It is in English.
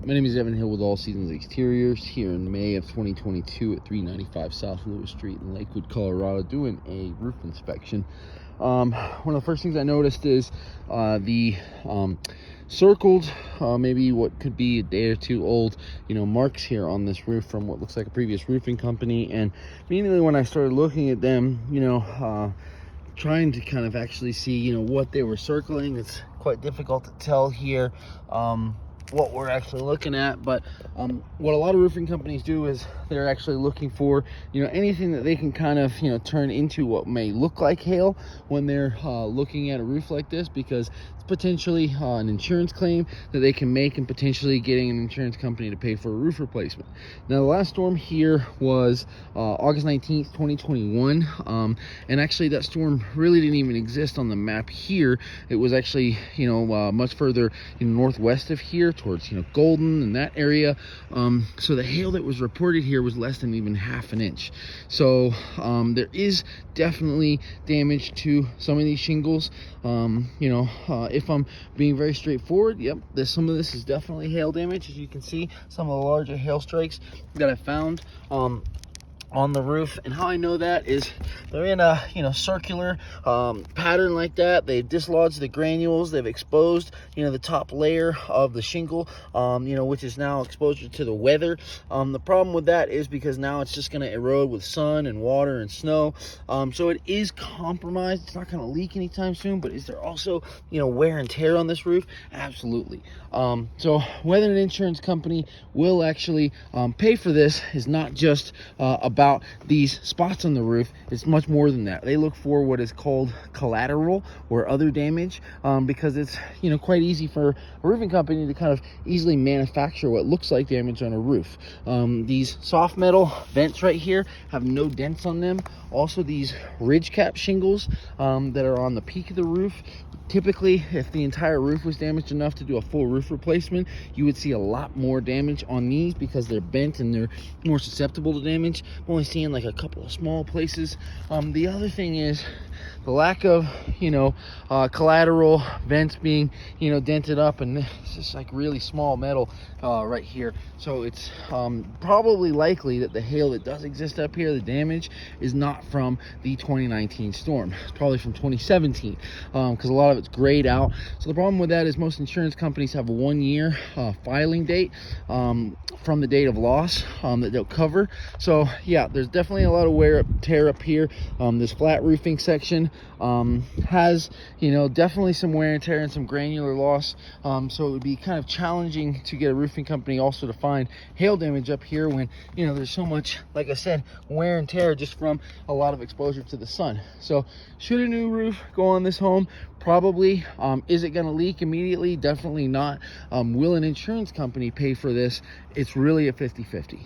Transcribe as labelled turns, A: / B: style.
A: My name is Evan Hill with All Seasons Exteriors here in May of 2022 at 395 South Lewis Street in Lakewood, Colorado, doing a roof inspection. One of the first things I noticed is the circled, maybe what could be a day or two old, marks here on this roof from what looks like a previous roofing company. And immediately when I started looking at them, trying to kind of actually see, what they were circling, it's quite difficult to tell here what we're actually looking at. But what a lot of roofing companies do is they're actually looking for anything that they can kind of turn into what may look like hail when they're looking at a roof like this, because it's potentially an insurance claim that they can make and potentially getting an insurance company to pay for a roof replacement. Now, the last storm here was August 19th 2021, and actually that storm really didn't even exist on the map here. It was actually much further northwest of here towards Golden and that area. So the hail that was reported here was less than even half an inch. So there is definitely damage to some of these shingles. If I'm being very straightforward, yep, some of this is definitely hail damage. As you can see, some of the larger hail strikes that I found on the roof. And how I know that is they're in a circular pattern like that. They've dislodged the granules, they've exposed the top layer of the shingle, which is now exposure to the weather. The problem with that is because now it's just going to erode with sun and water and snow, so it is compromised. It's not going to leak anytime soon. But is there also wear and tear on this roof? Absolutely. So whether an insurance company will actually pay for this is not just about these spots on the roof. It's much more than that. They look for what is called collateral or other damage, because it's quite easy for a roofing company to kind of easily manufacture what looks like damage on a roof. These soft metal vents right here have no dents on them. Also, these ridge cap shingles that are on the peak of the roof, typically if the entire roof was damaged enough to do a full roof replacement, you would see a lot more damage on these because they're bent and they're more susceptible to damage. I'm only seeing like a couple of small places. The other thing is the lack of collateral vents being dented up, and it's just like really small metal right here. So it's probably likely that the hail that does exist up here, the damage, is not from the 2019 storm. It's probably from 2017, because a lot of it's grayed out. So the problem with that is most insurance companies have a 1 year filing date from the date of loss that they'll cover. So yeah, there's definitely a lot of wear tear up here. This flat roofing section has definitely some wear and tear and some granular loss. So it would be kind of challenging to get a roofing company also to find hail damage up here when there's so much, like I said, wear and tear just from a lot of exposure to the sun. So should a new roof go on this home? Probably. Is it going to leak immediately? Definitely not. Will an insurance company pay for this? It's really a 50-50.